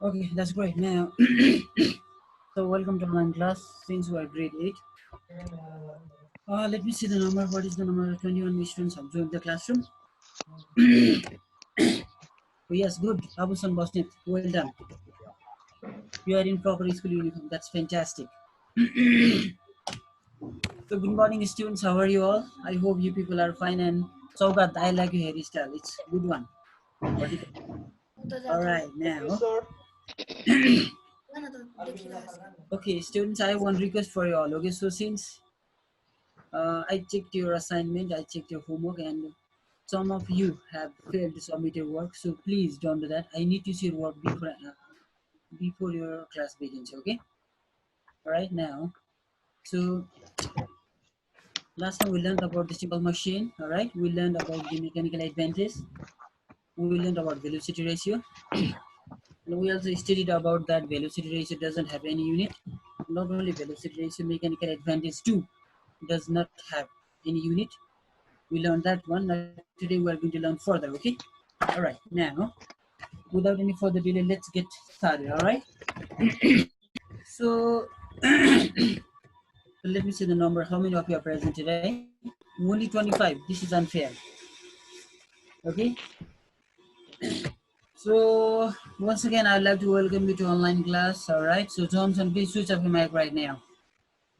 Okay, that's great. Now, so welcome to online class since we are grade 8. Let me see the number. What is the number? 21 students have joined the classroom. Oh, yes, good. Abusan Bosnet, well done. You are in proper school uniform. That's fantastic. So, good morning, students. How are you all? I hope you people are fine. And Saugat, I like your hairstyle. It's good one. All right, now. Okay, students, I have one request for you all. Okay, so since I checked your assignment, I checked your homework, and some of you have failed to submit your work. So please don't do that. I need to see your work before your class begins. Okay. All right now. So last time we learned about the simple machine. All right. We learned about the mechanical advantage. We learned about velocity ratio. And we also studied about that velocity ratio doesn't have any unit. Not only velocity ratio, mechanical advantage too does not have any unit. We learned that one. Now today we are going to learn further. Okay. All right. Now, without any further delay, let's get started. All right. So let me see the number. How many of you are present today? Only 25. This is unfair. Okay. So once again, I'd like to welcome you to online class. All right. So Johnson, please switch off your mic right now.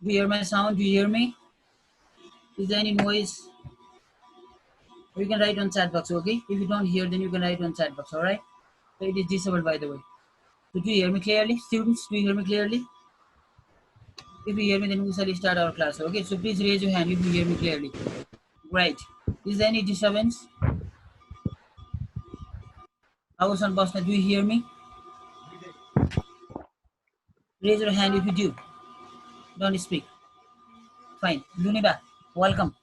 Do you hear my sound? Do you hear me? Is there any noise? You can write on chat box. Okay. If you don't hear, then you can write on chat box. All right. So it is disabled, by the way. So do you hear me clearly, students? Do you hear me clearly? If you hear me, then we shall start our class. Okay. So please raise your hand if you hear me clearly. Great. Is there any disturbance? Howson Bosna, do you hear me? Raise your hand if you do. Don't speak. Fine. Luniba, welcome.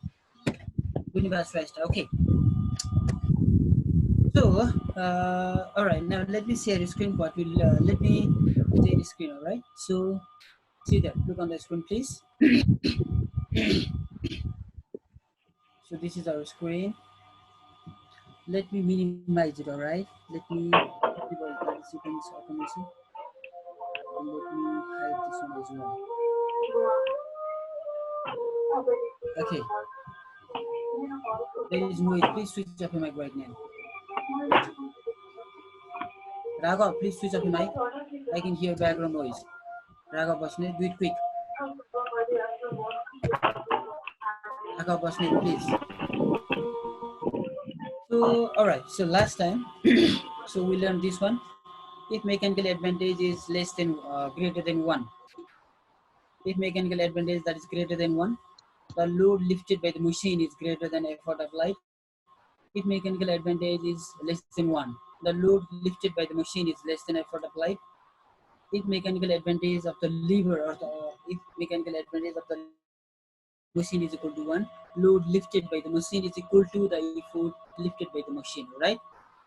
Luniba Shrestha. Okay. So, all right. Now let me share the screen. What will let me share the screen. All right. So, see that. Look on the screen, please. So this is our screen. Let me minimize it. All right. Let me enable 30 seconds automation. And let me hide this one as well. Okay. There is noise. Please switch off your mic right now. Raghav, please switch off your mic. I can hear background noise. Raghav Bosnet, do it quick. Raghav Bosnet, please. So, alright, so last time, so we learned this one. If mechanical advantage is less than, greater than 1. If mechanical advantage that is greater than 1, the load lifted by the machine is greater than effort applied. If mechanical advantage is less than 1, the load lifted by the machine is less than effort applied. If mechanical advantage of the lever or if mechanical advantage of the machine is equal to 1, load lifted by the machine is equal to the effort lifted by the machine, right?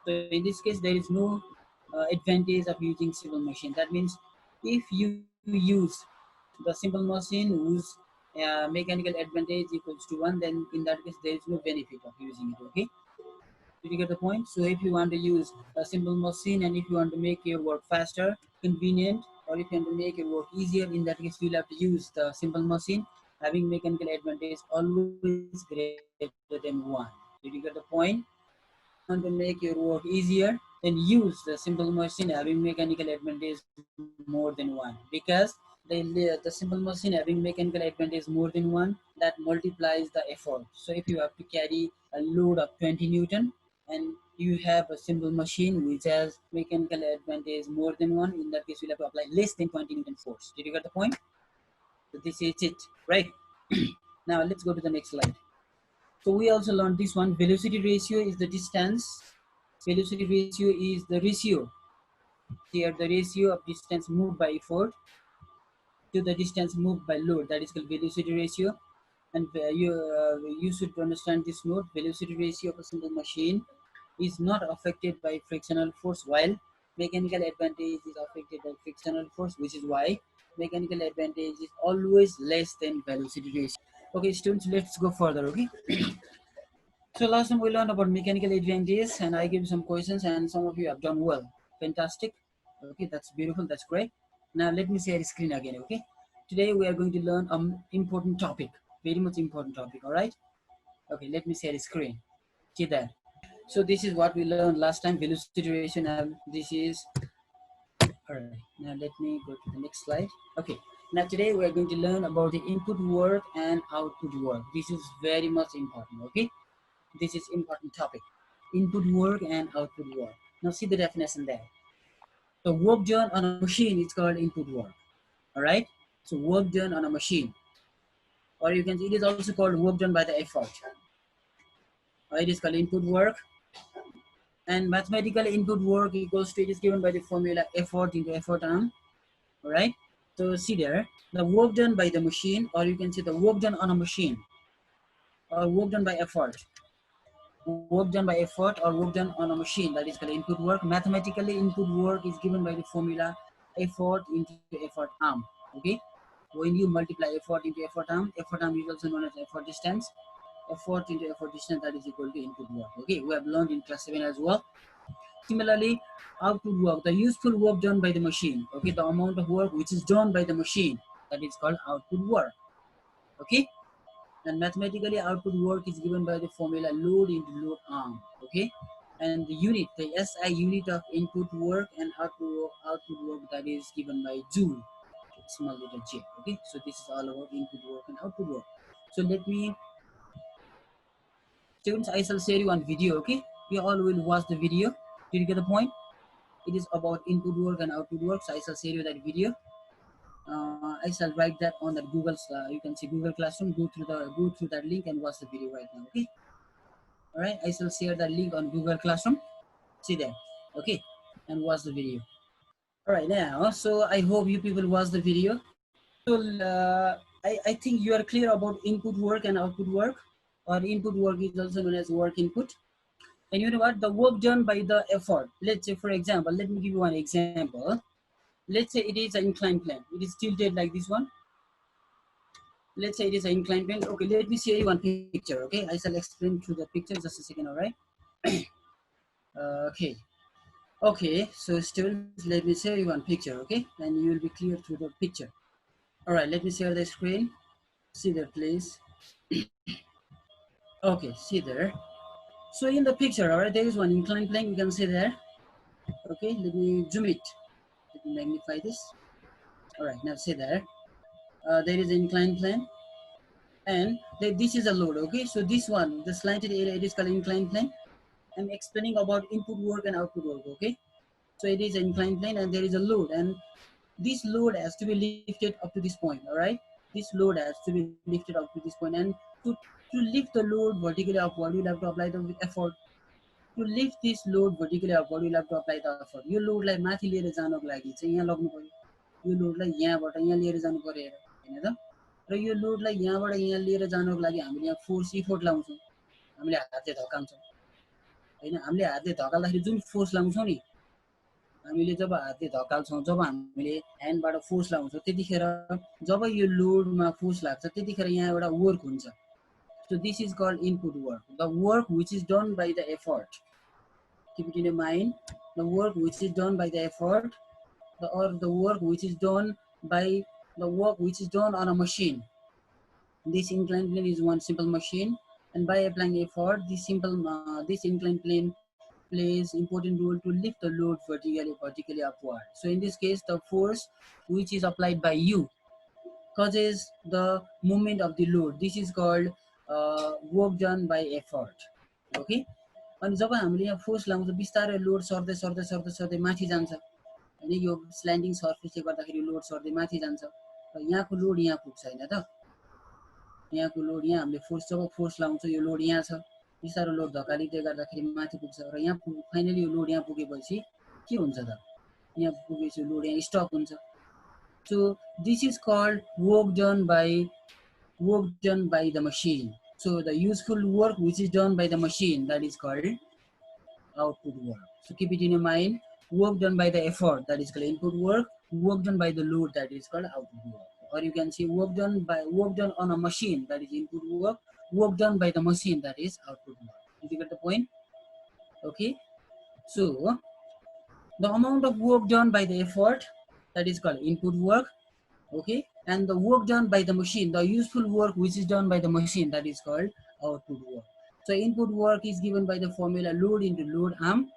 So in this case, there is no advantage of using simple machine. That means if you use the simple machine whose mechanical advantage equals to 1, then in that case, there is no benefit of using it, okay? Did you get the point? So if you want to use a simple machine and if you want to make your work faster, convenient, or if you want to make your work easier, in that case you'll have to use the simple machine having mechanical advantage always greater than 1. Did you get the point? If you want to make your work easier, then use the simple machine having mechanical advantage more than 1 because the simple machine having mechanical advantage more than 1 that multiplies the effort. So if you have to carry a load of 20 Newton and you have a simple machine which has mechanical advantage more than 1, in that case you'll have to apply less than 20 Newton force. Did you get the point? So this is it, right? Now let's go to the next slide. So we also learned this one. Velocity ratio is the distance. Velocity ratio is the ratio. Here the ratio of distance moved by effort to the distance moved by load. That is called velocity ratio. And you should understand this note. Velocity ratio of a simple machine is not affected by frictional force, while mechanical advantage is affected by frictional force, which is why mechanical advantage is always less than velocity ratio. Okay, students, let's go further. Okay. So last time we learned about mechanical advantage, and I gave some questions, and some of you have done well. Fantastic. Okay, that's beautiful. That's great. Now let me share screen again. Okay, today we are going to learn important topic, very much important topic. All right. Okay, let me share screen. See that. So this is what we learned last time. Velocity duration. This is all right. Now let me go to the next slide. Okay. Now today we are going to learn about the input work and output work. This is very much important. Okay. This is important topic. Input work and output work. Now see the definition there. The work done on a machine is called input work. All right. So work done on a machine, or you can it is also called work done by the effort. It is called input work, and mathematical input work equals to it is given by the formula effort into effort arm. All right. So see there, the work done by the machine, or you can say the work done on a machine, or work done by effort. Work done by effort or work done on a machine, that is called input work. Mathematically, input work is given by the formula effort into effort arm. Okay. When you multiply effort into effort arm is also known as effort distance. Effort into effort distance, that is equal to input work. Okay, we have learned in class 7 as well. Similarly, output work, the useful work done by the machine. Okay, the amount of work which is done by the machine, that is called output work. Okay, and mathematically output work is given by the formula load into load arm. Okay, and the unit, the SI unit of input work and output work, that is given by joule, small little j. Okay, so this is all about input work and output work. So let me, students, I shall share you one video. Okay, you all will watch the video. Did you get the point? It is about input work and output work, so I shall share you that video. I shall write that on that Google's. You can see Google Classroom. Go through that link and watch the video right now. Okay. All right. I shall share that link on Google Classroom. See there. Okay. And watch the video. All right. Now, so I hope you people watch the video. So I think you are clear about input work and output work, or input work is also known as work input. And you know what? The work done by the effort. Let's say, for example, let me give you one example. Let's say it is an inclined plane. It is tilted like this one. Let's say it is an inclined plane. Okay, let me share you one picture. Okay, I shall explain through the picture just a second. All right. Okay. Okay. So students, let me share you one picture. Okay, and you will be clear through the picture. All right. Let me share the screen. See there, please. Okay. See there. So in the picture, all right, there is one inclined plane. You can see there. Okay. Let me zoom it. Let me magnify this. All right. Now see there. There is an inclined plane, and this is a load. Okay, so this one, the slanted area, it is called inclined plane. I'm explaining about input work and output work. Okay, so it is an inclined plane and there is a load, and this load has to be lifted up to this point. All right, this load has to be lifted up to this point, and to lift the load vertically upward, you'll have to apply the effort. To lift this load vertically upward, you'll have to apply the effort. यो लोडलाई माथि लिएर जानको लागि चाहिँ यहाँ लग्नु पर्यो, यो लोडलाई यहाँबाट यहाँ लिएर जानु पर्यो हैन त। र यो लोडलाई यहाँबाट यहाँ लिएर जानको लागि हामीले यहाँ फोर्स इफोर्ट लाउँछौँ, हामीले हातले धकाउँछौँ हैन। हामीले हातले धकाल्दाखेरि जुन फोर्स लाउँछौँ नि, हामीले जब हातले धकाल्छौँ, जब हामीले ह्यान्डबाट फोर्स लाउँछौँ, त्यतिखेर जब यो लोडमा फोर्स लाग्छ, त्यतिखेर यहाँ एउटा वर्क हुन्छ। So this is called input work, the work which is done by the effort. Keep it in your mind, the work which is done by the effort, or the work which is done by the work which is done on a machine. This inclined plane is one simple machine, and by applying effort, this inclined plane plays important role to lift the load vertically upward. So in this case, the force which is applied by you causes the movement of the load. This is called work done by effort. Okay. अनि जब हामीले यहाँ force लाउँछ, बिस्तारै load सर्दै सर्दै सर्दै सर्दै माथि जान्छ हैन। यो स्ल्यान्डिङ सर्फेसले गर्दाखेरि load सर्दै माथि जान्छ र यहाँको लोड यहाँ पुग्छ हैन त। यहाँको लोड यहाँ हामीले फोर्स जब फोर्स लाउँछ, यो लोड यहाँ छ, बिस्तारो लोड धकालिँदै गर्दाखेरि माथि पुग्छ र यहाँ फाइनली यो लोड यहाँ पुगेपछि के हुन्छ त, यहाँ पुगेपछि लोड यहाँ स्टप हुन्छ। So this is called work done by the machine. So the useful work which is done by the machine, that is called output work. So keep it in your mind. Work done by the effort, that is called input work. Work done by the load, that is called output work. Or you can say work done on a machine, that is input work. Work done by the machine, that is output work. Did you get the point? Okay. So The amount of work done by the effort, that is called input work, okay, and the work done by the machine, the useful work which is done by the machine, that is called output work. So input work is given by the formula load into load arm,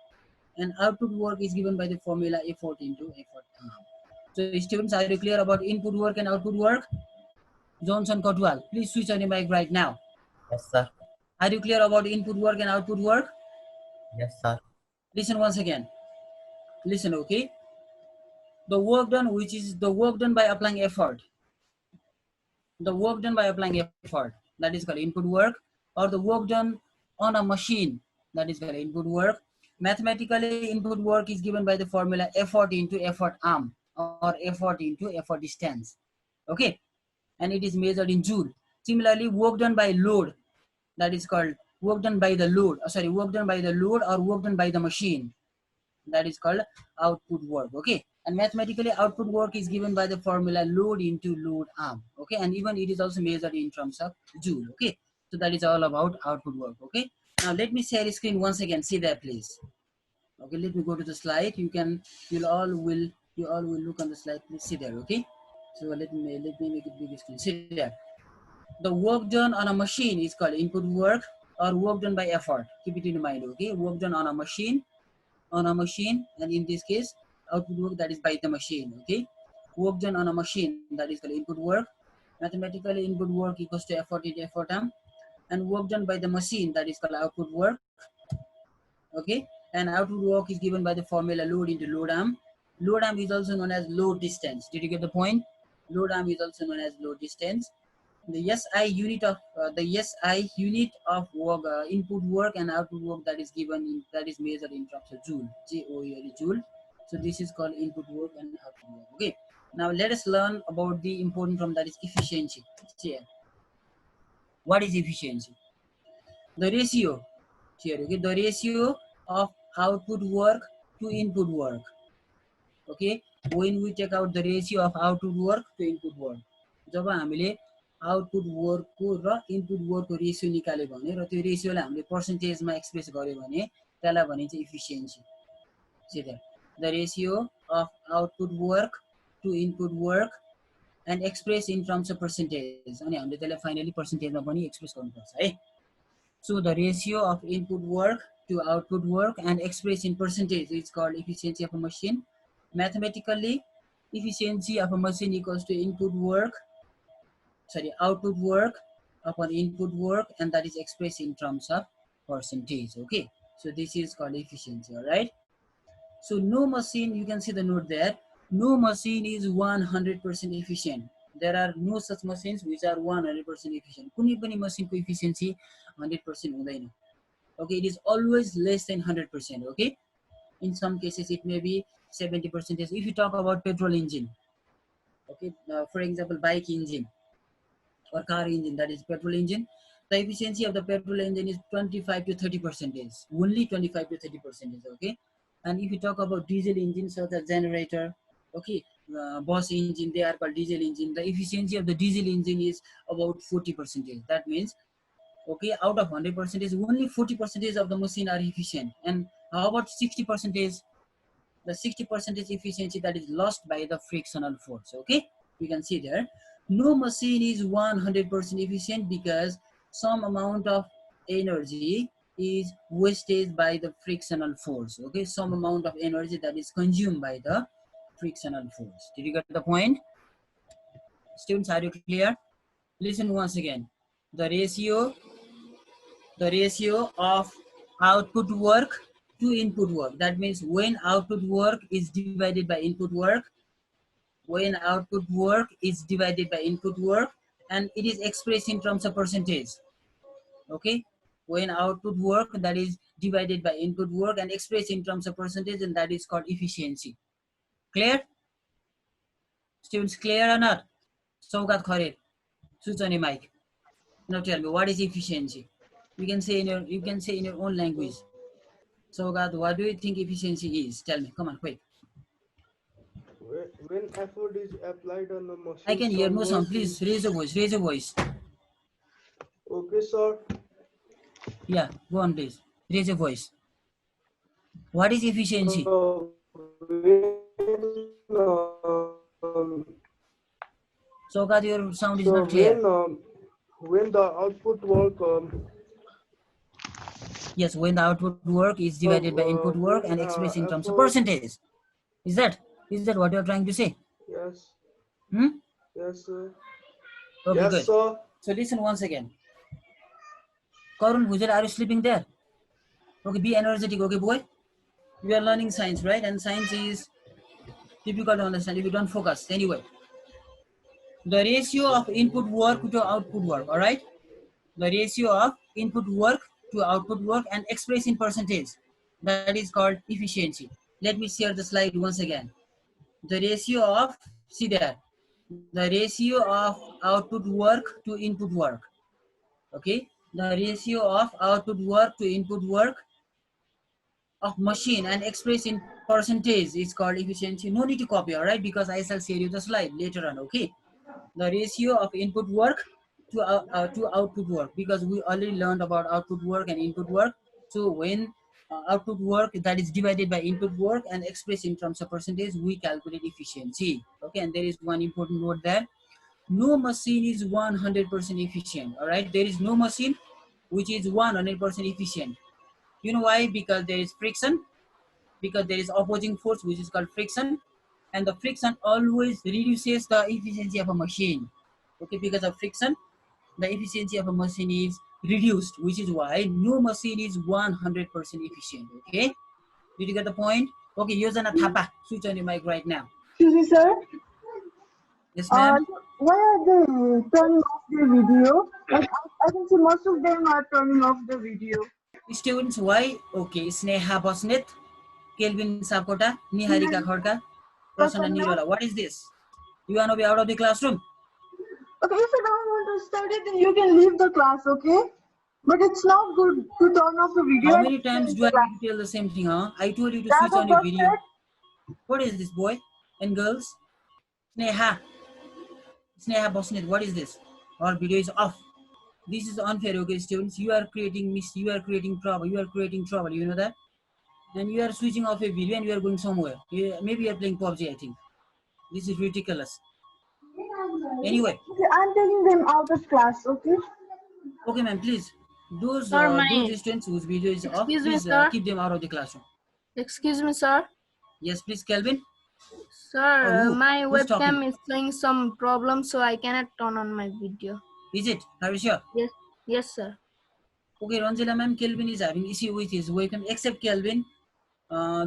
and output work is given by the formula effort into effort arm. So students, are you clear about input work and output work? Johnson Cotwell, please switch on your mic right now. Yes, sir. Are you clear about input work and output work? Yes, sir. Listen once again. Listen, okay? The work done, which is the work done by applying effort. The work done by applying effort, that is called input work, or the work done on a machine, that is called input work. Mathematically, input work is given by the formula effort into effort arm, or effort into effort distance, okay, and it is measured in joule. Similarly, work done by load, that is called work done by the load, work done by the load or work done by the machine, that is called output work, okay. And mathematically, output work is given by the formula load into load arm, okay, and even it is also measured in terms of joule, okay. So that is all about output work, okay. Now let me share the screen once again. See there, please. Okay, let me go to the slide. You all will look on the slide. Please see there, okay. So let me make it big screen. See there. The work done on a machine is called input work, or work done by effort. Keep it in mind, okay. Work done on a machine, and in this case output work, that is by the machine, okay. Work done on a machine, that is called input work. Mathematically, input work equals to effort into effort arm, and work done by the machine, that is called output work, okay. And output work is given by the formula load into load arm. Load arm is also known as load distance. Did you get the point? Load arm is also known as load distance. The SI unit of work, input work and output work, that is given in, that is measured in terms of joule, Joule, joule. So this is called input work and output work, okay. Now let us learn about the important term, that is efficiency. Here, what is efficiency? The ratio here, okay, the ratio of output work to input work, okay. When we take out the ratio of output work to input work, जब हामीले output वर्कको र input वर्कको ratio निकाल्यो भने र त्यो रेसियोलाई हामीले पर्सेन्टेजमा express गर्यो भने त्यसलाई भनिन्छ efficiency. The ratio of output work to input work and express in terms of percentage. अनि हामीले त्यसलाई फाइनली पर्सेन्टेजमा पनि एक्सप्रेस गर्नुपर्छ है. So the ratio of input work to output work and expressed in percentage is called efficiency of a machine. Mathematically, efficiency of a machine equals to output work upon input work, and that is expressed in terms of percentage, okay. So this is called efficiency, all right. So no machine, you can see the note there, no machine is 100% efficient. There are no such machines which are 100% efficient. कुनै पनि मसिनको efficiency 100% हुँदैन, okay. It is always less than 100%, okay. In some cases it may be 70%. If you talk about petrol engine, okay, for example bike engine or car engine, that is petrol engine, the efficiency of the petrol engine is 25 to 30%, only 25 to 30%, okay. And if you talk about diesel engines such as generator, okay, bus engine, they are called diesel engine, the efficiency of the diesel engine is about 40%. That means, okay, out of 100%, only 40% of the machine are efficient. And how about 60%? The 60% efficiency that is lost by the frictional force, okay. You can see there, no machine is 100% efficient because some amount of energy is wasted by the frictional force, okay. Some amount of energy that is consumed by the frictional force. Did you get the point? Students, are you clear? Listen once again. The ratio of output work to input work, that means when output work is divided by input work, and it is expressed in terms of percentage, okay. When output work that is divided by input work and expressed in terms of percentage, and that is called efficiency. Clear? Students, clear or not? Saugat Kharir, switch on your mic. Now tell me, what is efficiency? You can say in your own language. Saugat, what do you think efficiency is? Tell me, come on, quick. When effort is applied on the machine. I can hear no sound. Please raise your voice. Okay, sir. Yeah, go on, please. Raise your voice. What is efficiency? So God, your sound is so not clear. when the output work Yes, when the output work is divided by input work and when expressed in terms of effort, percentage. Is that what you're trying to say? yes, Hmm? yes, sir. Okay, Yes, good. sir. So listen once again. Karun Bhujar, are you sleeping there? Okay, be energetic, okay, boy? We are learning science, right? And science is difficult to understand if you don't focus. Anyway, the ratio of input work to output work, all right? The ratio of input work to output work and expressed in percentage. That is called efficiency. Let me share the slide once again. The ratio of, see there, the ratio of output work to input work. Okay, the ratio of output work to input work of machine and expressed in percentage is called efficiency. No need to copy, all right, because I shall share you the slide later on. Okay, the ratio of input work to output work, because we already learned about output work and input work. So when output work that is divided by input work and expressed in terms of percentage, we calculate efficiency. Okay, and there is one important note there: no machine is 100% efficient. All right, there is no machine which is 100% efficient. You know why? Because there is friction, because there is opposing force which is called friction, and the friction always reduces the efficiency of a machine. Okay, because of friction the efficiency of a machine is reduced, which is why no machine is 100% efficient. Okay, did you get the point? Okay, Yosana Thapa, switch on your mic right now. Excuse me, sir. Yes, ma'am. Why are they turning off the video? Like I can see most of them are turning off the video. Students, why? Okay, Sneha Bosnet, Kelvin Sapkota, Niharika Khorka, Prasanna Prasanna? Nirola. What is this? You want to be out of the classroom? Okay, if you don't want to study, then you can leave the class, okay? But it's not good to turn off the video How and many stay times in do the I class. need to tell the same thing, huh? I told you to switch Radha on your video. Bhagat, What is this, boy and girls? Sneha, Sneha Bosnet, what is this? Our video is off. This is unfair, okay, students. You are creating you are creating trouble. You are creating trouble. You know that? And you are switching off a video and you are going somewhere. Maybe you are playing PUBG, I think. This is ridiculous. Anyway, okay, I'm taking them out of class, okay? okay, ma'am, please. Sir, Those my students whose video is off, excuse me, please sir. keep them out of the classroom. Excuse me, sir. Yes, please, Kelvin. Sir, Who? my Who's talking? webcam is showing some problem, so I cannot turn on my video. Is it? Are you sure? Yes, sir. Okay, Ranjila ma'am, Kelvin is having issue with his webcam. Except Kelvin,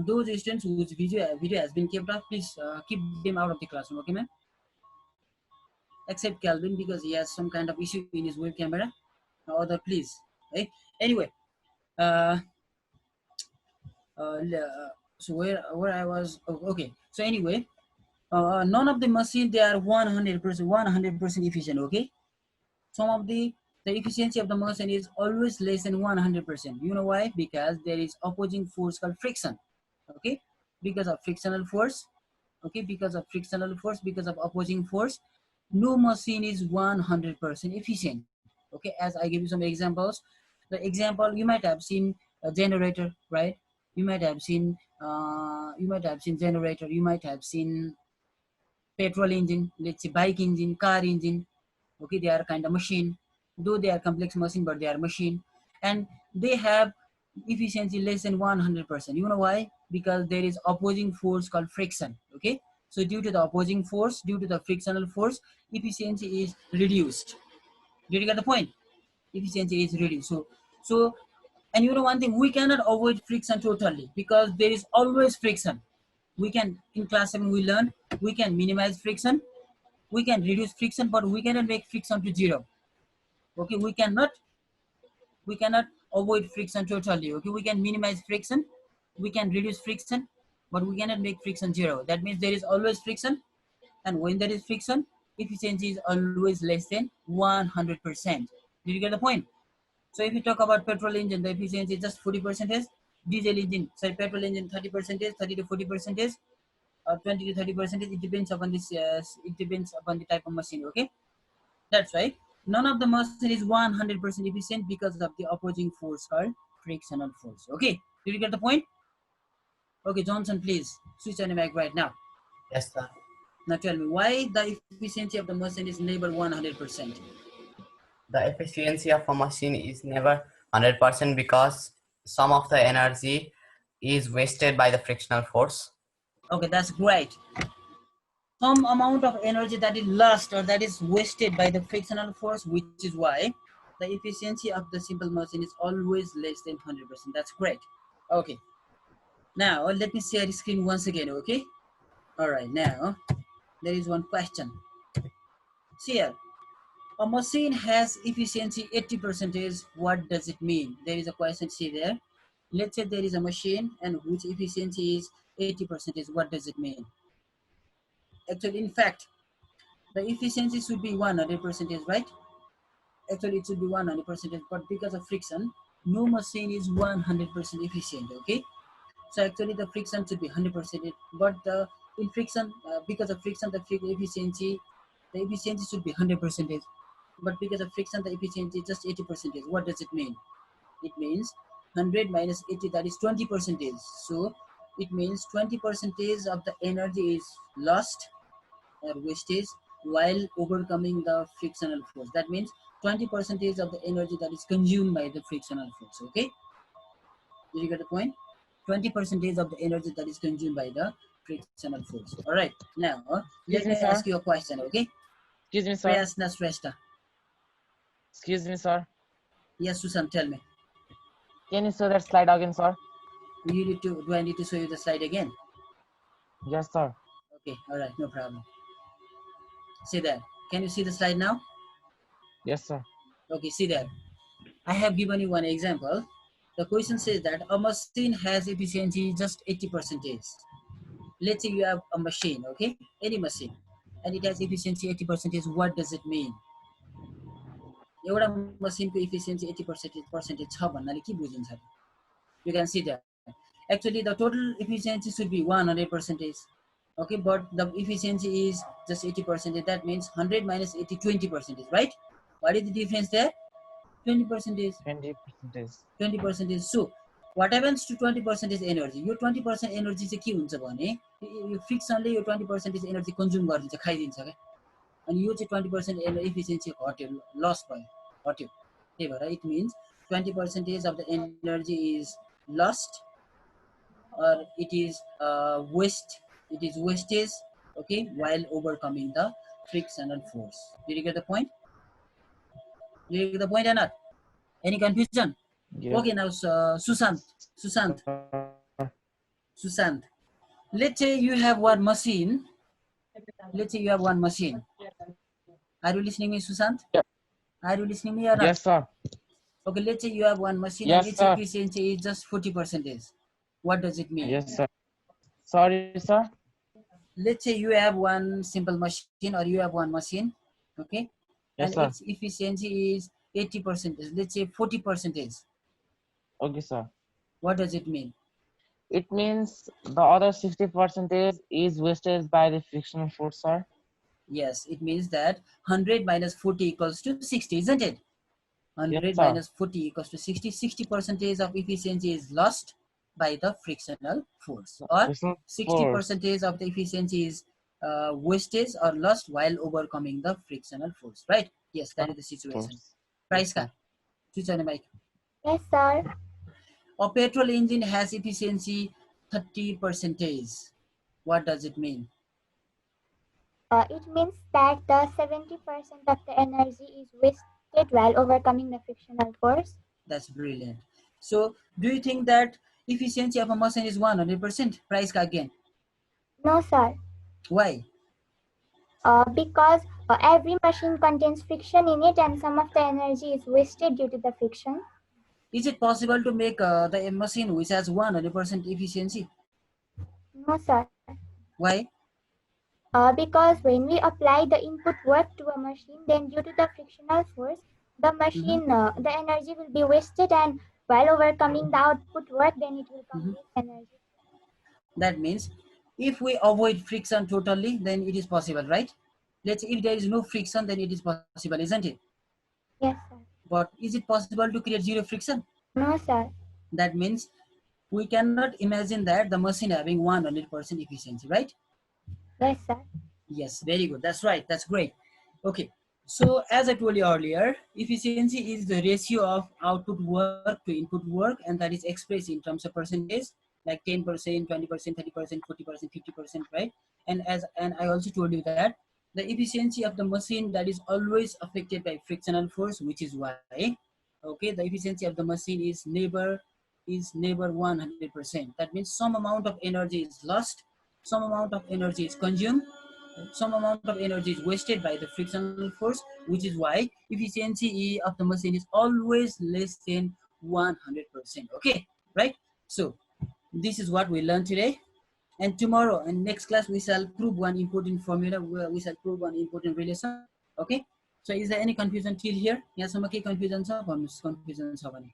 those students whose video has been kept off, please keep them out of the classroom. Okay, ma'am. Except Kelvin, because he has some kind of issue in his web camera. Other, please. Right? Anyway, uh, so where I was. Oh, okay. So anyway, none of the machine they are 100% efficient. Okay. Some of the efficiency of the machine is always less than 100%. You know why? Because there is opposing force called friction. Okay, because of frictional force. Okay, because of frictional force, because of opposing force, no machine is 100% efficient. Okay, as I give you some examples. The example, you might have seen a generator, right? You might have seen generator, you might have seen petrol engine, let's say bike engine, car engine. Okay, they are kind of machine, though they are complex machine, but they are machine, and they have efficiency less than 100%. You know why? Because there is opposing force called friction. Okay, so due to the opposing force, due to the frictional force, efficiency is reduced. Did you get the point? Efficiency is reduced. So and you know one thing, we cannot avoid friction totally, because there is always friction. We can, in class 7 we learn, we can minimize friction, we can reduce friction, but we cannot make friction to zero. Okay, we cannot avoid friction totally. Okay, we can minimize friction, we can reduce friction, but we cannot make friction zero. That means there is always friction, and when there is friction, efficiency is always less than 100%. Did you get the point? So if you talk about petrol engine, the efficiency is just 40%. Diesel engine, sorry, petrol engine 30%, 30 to 40%, 20 to 30%. It depends upon this. It depends upon the type of machine. Okay, that's right. None of the machine is 100% efficient because of the opposing force called frictional force. Okay, did you get the point? Okay, Johnson, please switch on your mic right now. Yes, sir. Now tell me why the efficiency of the machine is never 100%. The efficiency of a machine is never 100% because some of the energy is wasted by the frictional force. Okay, that's great. Some amount of energy that is lost or that is wasted by the frictional force, which is why the efficiency of the simple machine is always less than 100%. That's great. Okay, now let me share the screen once again. Okay, all right, now there is one question. See here, a machine has efficiency 80%. What does it mean? There is a question. See there, let's say there is a machine and whose efficiency is 80%. What does it mean? Actually, in fact, the efficiency should be 100%, right? Actually, it should be 100%, but because of friction, no machine is 100% efficient. Okay, so actually the friction should be 100%, but in friction, because of friction, the efficiency should be 100%, but because of friction, the efficiency is just 80%. What does it mean? It means 100 minus 80, that is 20%. So it means 20% of the energy is lost or wastage while overcoming the frictional force. That means 20% of the energy that is consumed by the frictional force. Okay, did you get the point? 20% of the energy that is consumed by the frictional force. All right, now let Excuse me me, ask sir. you a question. Okay, Excuse me, sir. Prayasna Shrestha. Excuse me, sir. Yes, Susan, tell me. Can you show that slide again, sir? You need to, do I need to show you the slide again? Yes, sir. Okay, all right, no problem. See there, can you see the slide now? Yes, sir. Okay, see there, I have given you one example. The question says that a machine has efficiency just 80%. Let's say you have a machine, okay, any machine, and it has efficiency 80%. What does it mean? एउटा मसिनको efficiency 80% छ भन्नाले के बुझिन्छ? You can see that actually the total efficiency should be 100%. Okay, but the efficiency is just 80%. That means 100 minus 80, 20%, right? What is the difference there? 20%. 20%. 20%. So what happens to 20% energy? Yo 20% energy चाहिँ के हुन्छ भने यो फ्रिक्सनले यो 20% energy consume गरिदिन्छ, खाइदिन्छ क्या, अनि यो चाहिँ 20% efficiency हट्यो, लस भयो, हट्यो. त्यही भएर it means 20% of the energy is lost or it is wastage, okay, while overcoming the frictional force. Did you get the point? Did you get the point or not? Any confusion? Yeah. Okay, now Sushant, let's say you have one machine. Are you listening me, Sushant? Yeah. Are you listening me or not? Yes, sir. Okay, let's say you have one machine Yes, and its sir. efficiency is just 40%. What does it mean? Yes, sir. Sorry, sir. Let's say you have one simple machine or you have one machine, okay, Yes, and sir. its efficiency is 80%. Let's say 40%. Okay, sir. What does it mean? It means the other 60% is wasted by the frictional force, sir. Yes, it means that 100 minus 40 equals to 60, isn't it? 100 Yes, sir. minus 40 equals to 60. 60% of efficiency is lost by the frictional force, or Frictional 60% of the efficiency is wastage or lost while overcoming the frictional force, right? Yes, that is the situation. force. Price car. Switch on the mic. Yes, sir. A petrol engine has efficiency 30%. What does it mean? It means that the 70% of the energy is wasted while overcoming the frictional force. That's brilliant. So, do you think that efficiency of a machine is 100%? Price car again. No, sir. Why? Because every machine contains friction in it and some of the energy is wasted due to the friction. Is it possible to make the machine which has 100% efficiency? No, sir. Why? Because when we apply the input work to a machine, then due to the frictional force, the machine, the energy will be wasted, and while overcoming the output work, then it will come with energy. That means if we avoid friction totally, then it is possible, right? Let's say if there is no friction, then it is possible, isn't it? Yes, sir. But is it possible to create zero friction? No, sir. That means we cannot imagine that the machine having 100% efficiency, right? Yes, sir. Yes, very good. That's right. That's great. Okay. So as I told you earlier, efficiency is the ratio of output work to input work, and that is expressed in terms of percentage, like 10%, 20%, 30%, 40%, 50%, right? And I also told you that the efficiency of the machine that is always affected by frictional force, which is why, okay, the efficiency of the machine is never 100%. That means some amount of energy is lost, some amount of energy is consumed, some amount of energy is wasted by the frictional force, which is why efficiency of the machine is always less than 100%. Okay, right? So this is what we learned today. And tomorrow in next class we shall prove one important formula, we shall prove one important relation. Okay, so is there any confusion till here? यहाँ सम्म केही confusion छ भन्नुहोस्, confusion छ भने.